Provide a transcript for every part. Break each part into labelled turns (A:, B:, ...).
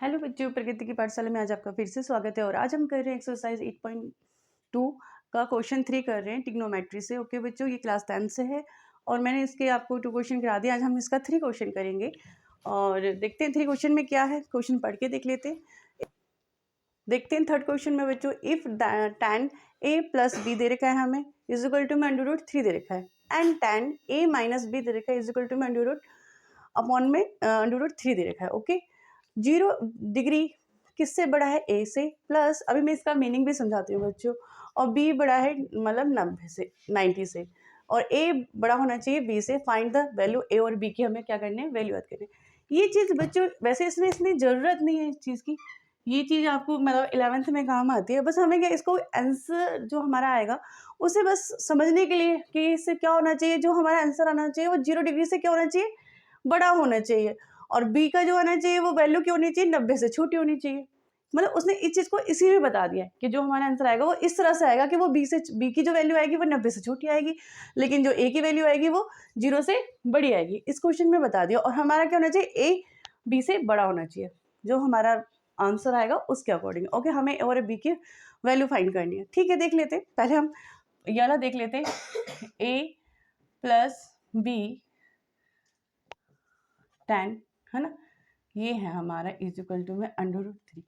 A: Hello बच्चों, प्रकृति की पाठशाला में आज आपका फिर से स्वागत है। और आज हम कर रहे हैं एक्सरसाइज 8.2 का क्वेश्चन 3 कर रहे हैं ट्रिग्नोमेट्री से। ओके बच्चों, ये क्लास 10 से है और मैंने इसके आपको 2 क्वेश्चन करा दिए। आज हम इसका 3 क्वेश्चन करेंगे और देखते हैं 3 क्वेश्चन में क्या है। क्वेश्चन पढ़ के देख लेते हैं। देखते हैं थर्ड क्वेश्चन में बच्चों, if tan a plus B दे रखा है हमें इज इक्वल टू में √3 दे रखा है and tan a minus B दे रखा है इज इक्वल टू में अपॉन में √3 दे रखा है। ओके, 0 डिग्री किससे बड़ा है? ए से, प्लस अभी मैं इसका मीनिंग भी समझाती हूँ बच्चों। और बी बड़ा है मतलब 90 से, और ए बड़ा होना चाहिए बी से। फाइंड द वैल्यू ए और बी की हमें क्या करने हैं? वैल्यू याद करने हैं। ये चीज़ बच्चों वैसे इसमें इतनी ज़रूरत नहीं है इस चीज़ की। ये चीज़ आपको मतलब 11th में काम आती है। बस हमें क्या इसको आंसर जो हमारा आएगा उसे बस समझने के लिए कि इससे क्या होना चाहिए, जो हमारा आंसर आना चाहिए वो 0 डिग्री से क्या होना चाहिए? बड़ा होना चाहिए। और बी का जो होना चाहिए वो वैल्यू क्या होनी चाहिए? 90 से छोटी होनी चाहिए। मतलब उसने इस चीज़ को इसी में बता दिया है कि जो हमारा आंसर आएगा वो इस तरह से आएगा कि वो बी की जो वैल्यू आएगी वो 90 से छोटी आएगी, लेकिन जो ए की वैल्यू आएगी वो 0 से बड़ी आएगी। इस क्वेश्चन में बता दिया। और हमारा क्या होना चाहिए? ए बी से बड़ा होना चाहिए, जो हमारा आंसर आएगा उसके अकॉर्डिंग। ओके, हमें ए और बी की वैल्यू फाइंड करनी है। ठीक है, देख लेते हैं। पहले हम ये वाला देख लेते हैं, ए प्लस बी tan, है ना, ये है हमारा इज इक्वल टू में √3।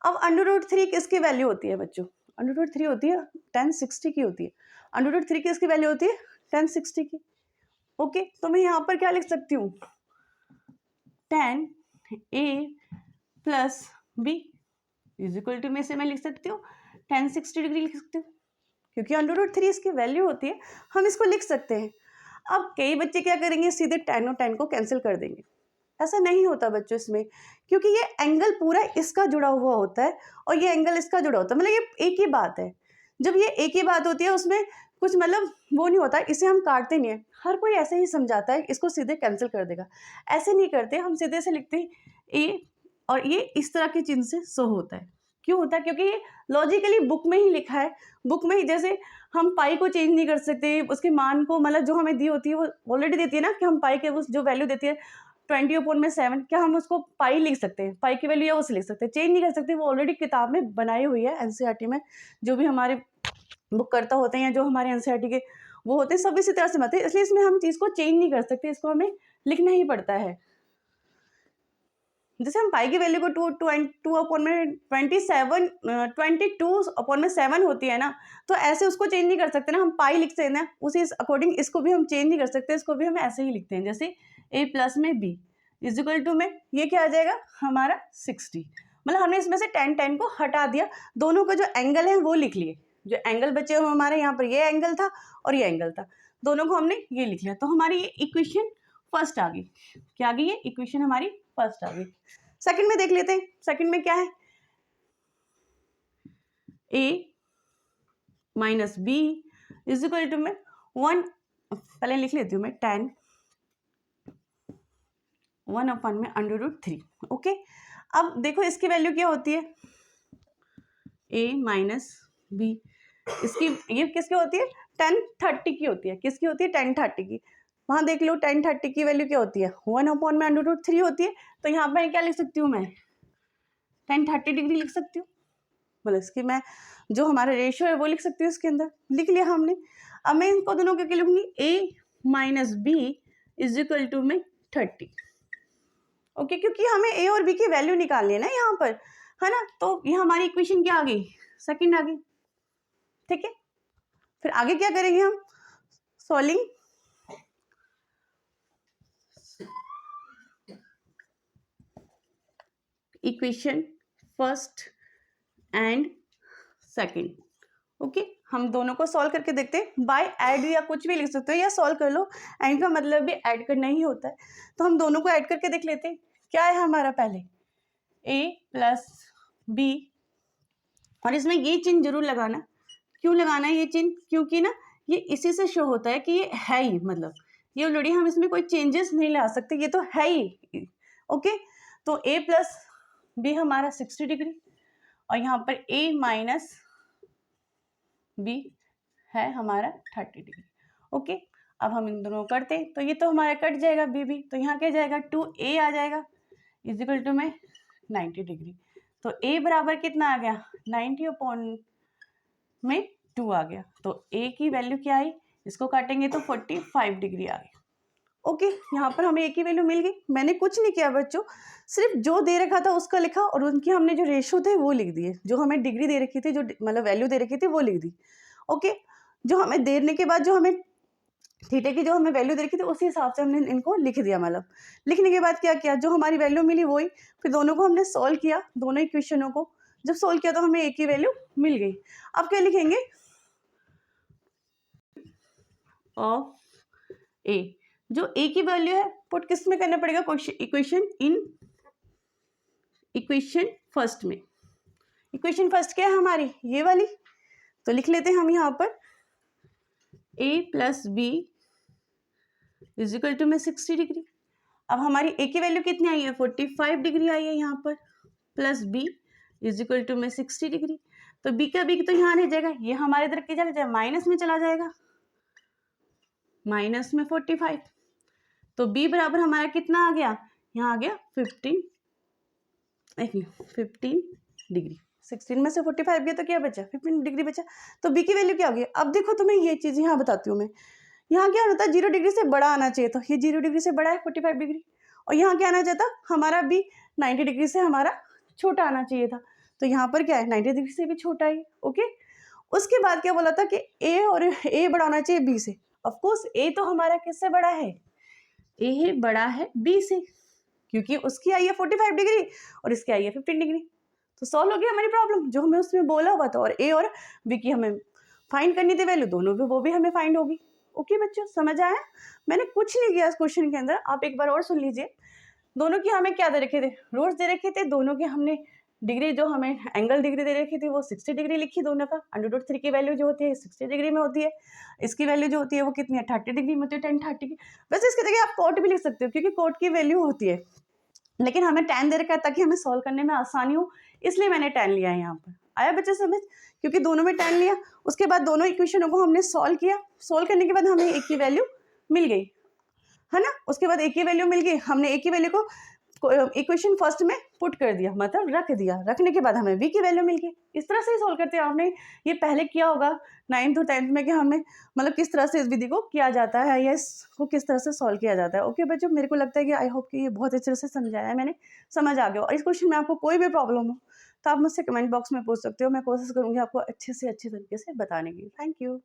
A: अब √3 किसकी वैल्यू होती है बच्चों? √3 होती है tan 60 की होती है। √3 किसकी वैल्यू होती है? tan 60 की। ओके, तो मैं यहाँ पर क्या लिख सकती हूँ? tan a plus b is equal to में से मैं लिख सकती हूँ tan 60 डिग्री लिख सकती हूँ, क्योंकि √3 इसकी वैल्यू होती है। हम इसको लिख सकते हैं। अब कई बच्चे क्या करेंगे? सीधे tan और tan को कैंसिल कर देंगे। ऐसा नहीं होता बच्चों इसमें, क्योंकि ये एंगल पूरा इसका जुड़ा हुआ होता है और ये एंगल इसका जुड़ा होता है। मतलब ये एक ही बात है। जब ये एक ही बात होती है उसमें कुछ मतलब वो नहीं होता, इसे हम काटते नहीं है। हर कोई ऐसे ही समझाता है, इसको सीधे कैंसिल कर देगा। ऐसे नहीं करते, हम सीधे से लिखते हैं ए, और ये इस तरह की चिन्ह से शो होता है। क्यों होता है? क्योंकि ये लॉजिकली बुक में ही लिखा है। बुक में ही जैसे हम पाई को चेंज नहीं कर सकते, उसके मान को मतलब जो हमें दी होती है वो ऑलरेडी देती है ना, कि हम पाई के उस जो वैल्यू देती है 20/7, क्या हम उसको पाई लिख सकते हैं? पाई की वैल्यू या उसे लिख सकते हैं? चेंज नहीं कर सकते। वो ऑलरेडी किताब में बनाई हुई है, एनसीईआरटी में। जो भी हमारे बुक करता होते हैं या जो हमारे एनसीईआरटी के वो होते हैं, सब इसी तरह से बनाते हैं। इसलिए इसमें हम चीज़ को चेंज नहीं कर सकते, इसको हमें लिखना ही पड़ता है। जैसे हम पाई की वैल्यू को 22/7 होती है ना, तो ऐसे उसको चेंज नहीं कर सकते ना, हम पाई लिखते हैं ना, उसी अकॉर्डिंग इसको भी हम चेंज नहीं कर सकते। इसको भी हम ऐसे ही लिखते हैं, जैसे a प्लस में b इज इक्वल टू में ये क्या आ जाएगा हमारा 60। मतलब हमने इसमें से tan को हटा दिया, दोनों का जो एंगल है वो लिख लिए। जो एंगल बचे हुए हमारे यहाँ पर, ये एंगल था और ये एंगल था, दोनों को हमने ये लिख लिया। तो हमारी ये इक्वेशन फर्स्ट आ गई। क्या आ गई? ये इक्वेशन हमारी फर्स्ट आ गई। सेकंड में देख लेते हैं। सेकंड में क्या है? a minus b is equal to में 1, पहले लिख लेती हूँ मैं, tan 1 में √3। ओके, अब देखो इसकी वैल्यू क्या होती है? a माइनस बी, इसकी ये किसकी होती है? tan 30 की होती है। किसकी होती है? tan 30 की। वहां देख लो tan 30 की वैल्यू क्या होती है? 1 में √3 होती है। तो यहाँ पर क्या लिख सकती हूँ मैं? tan 30 डिग्री लिख सकती हूँ। मतलब इसकी मैं जो हमारा रेशियो है वो लिख सकती हूँ, इसके अंदर लिख लिया हमने। अब मैं इनको दोनों के लिखूंगी, a minus b is equal to में 30। ओके, क्योंकि हमें a और b की वैल्यू निकालनी है ना यहाँ पर, है ना। तो ये हमारी इक्वेशन क्या आ गई? सेकंड आ गई। ठीक है, फिर आगे क्या करेंगे हम? Solving equation first and second. Okay, हम दोनों को सॉल्व करके देखते हैं। बाय ऐड या कुछ भी लिख सकते हो, या सॉल्व कर लो। एंड का मतलब भी ऐड करना ही होता है। तो हम दोनों को ऐड करके देख लेते हैं। क्या है हमारा? पहले a प्लस बी, और इसमें ये चिन्ह जरूर लगाना। क्यों लगाना है ये चिन्ह? क्योंकि ना ये इसी से शो होता है कि ये है ही, मतलब ये ऑलरेडी, हम इसमें कोई चेंजेस नहीं ला सकते, ये तो है ही। ओके, तो a प्लस बी हमारा 60 डिग्री, और यहाँ पर a माइनस बी है हमारा 30 डिग्री। ओके, अब हम इन दोनों को करते हैं तो ये तो हमारा कट जाएगा बी, तो यहाँ क्या जाएगा? 2a आ जाएगा इज इक्वल टू में 90 डिग्री। तो ए बराबर कितना आ गया 90 अपॉन में 2 आ गया। तो ए की वैल्यू क्या आई, इसको काटेंगे तो 45 डिग्री आ गई। ओके, यहाँ पर हमें ए की वैल्यू मिल गई। मैंने कुछ नहीं किया बच्चों, सिर्फ जो दे रखा था उसका लिखा और उनकी हमने जो रेशो थे वो लिख दिए। जो हमें डिग्री दे रखी थी, जो मतलब वैल्यू दे रखी थी वो लिख दी। ओके, जो हमें देने के बाद जो हमें थीटा की जो हमें वैल्यू दे रखी थी उसी हिसाब से हमने इनको लिख दिया। मतलब लिखने के बाद क्या किया, जो हमारी वैल्यू मिली वही, फिर दोनों को हमने सॉल्व किया, दोनों इक्वेशनों को जब सॉल्व किया तो हमें ए की वैल्यू मिल गई। अब क्या लिखेंगे, ऑफ ए, जो ए की वैल्यू है पुट किस में करना पड़ेगा, इक्वेशन इन इक्वेशन फर्स्ट में। इक्वेशन फर्स्ट क्या है हमारी, ये वाली, तो लिख लेते हैं हम यहाँ पर a plus b is equal to में 60 डिग्री। अब हमारी a की वैल्यू कितनी आई है 45 डिग्री आई है यहाँ पर, plus b is equal to में 60 डिग्री। तो b का b तो यहाँ नहीं जाएगा, ये हमारे इधर के चला जाए माइनस में चला जाएगा, माइनस में 45। तो b बराबर हमारा कितना आ गया, यहाँ आ गया 15 डिग्री। 16 में से 45 गया तो क्या बचा 15 डिग्री बचा। तो b की वैल्यू क्या होगी, अब देखो तुम्हें ये चीज़ यहाँ बताती हूँ मैं, यहाँ क्या होता है 0 डिग्री से बड़ा आना चाहिए, तो ये 0 डिग्री से बड़ा है 45 डिग्री, और यहाँ क्या आना चाहता हमारा b 90 डिग्री से हमारा छोटा आना चाहिए था, तो यहाँ पर क्या है 90 डिग्री से भी छोटा है। ओके, उसके बाद क्या बोला था कि a और a बड़ा होना चाहिए b से। ऑफकोर्स a तो हमारा किससे बड़ा है, a बड़ा है b से, क्योंकि उसकी आई है 45 डिग्री और इसकी आई है 15 डिग्री। तो सॉल्व हो गया हमारी प्रॉब्लम, जो हमें उसमें बोला हुआ था, और ए और बी की हमें फाइंड करनी थी वैल्यू, दोनों भी वो भी हमें फाइंड होगी। ओके बच्चों, समझ आया, मैंने कुछ नहीं किया इस क्वेश्चन के अंदर, आप एक बार और सुन लीजिए। दोनों की हमें क्या दे रखे थे, रूट्स दे रखे थे, दोनों के हमने डिग्री, जो हमें एंगल डिग्री दे रखी थी वो 60 डिग्री लिखी दोनों का। √3 की वैल्यू जो होती है 60 डिग्री में होती है, इसकी वैल्यू जो होती है वो कितनी है 30 डिग्री में होती है, 10-30 की। वैसे इसकी जगह आप कोट भी लिख सकते हो, क्योंकि कोट की वैल्यू होती है, लेकिन हमें tan दे रखा है ताकि हमें सॉल्व करने में आसानी हो, इसलिए मैंने tan लिया है यहाँ पर। आया बच्चे समझ, क्योंकि दोनों में tan लिया, उसके बाद दोनों इक्वेशनों को हमने सॉल्व किया, सॉल्व करने के बाद हमें एक की वैल्यू मिल गई है ना। उसके बाद एक की वैल्यू मिल गई, हमने एक की वैल्यू को इक्वेशन फर्स्ट में पुट कर दिया, मतलब रख दिया, रखने के बाद हमें v की वैल्यू मिल गई। इस तरह से ही सॉल्व करते हैं। आपने ये पहले किया होगा 9th और 10th में कि हमें मतलब किस तरह से इस विधि को किया जाता है या इसको किस तरह से सॉल्व किया जाता है। ओके बच्चों, मेरे को लगता है कि आई होप कि ये बहुत अच्छे से समझाया है मैंने, समझ आ गया। और इस क्वेश्चन में आपको कोई भी प्रॉब्लम हो तो आप मुझसे कमेंट बॉक्स में पूछ सकते हो, मैं कोशिश करूँगी आपको अच्छे से अच्छे तरीके से बताने की। Thank you.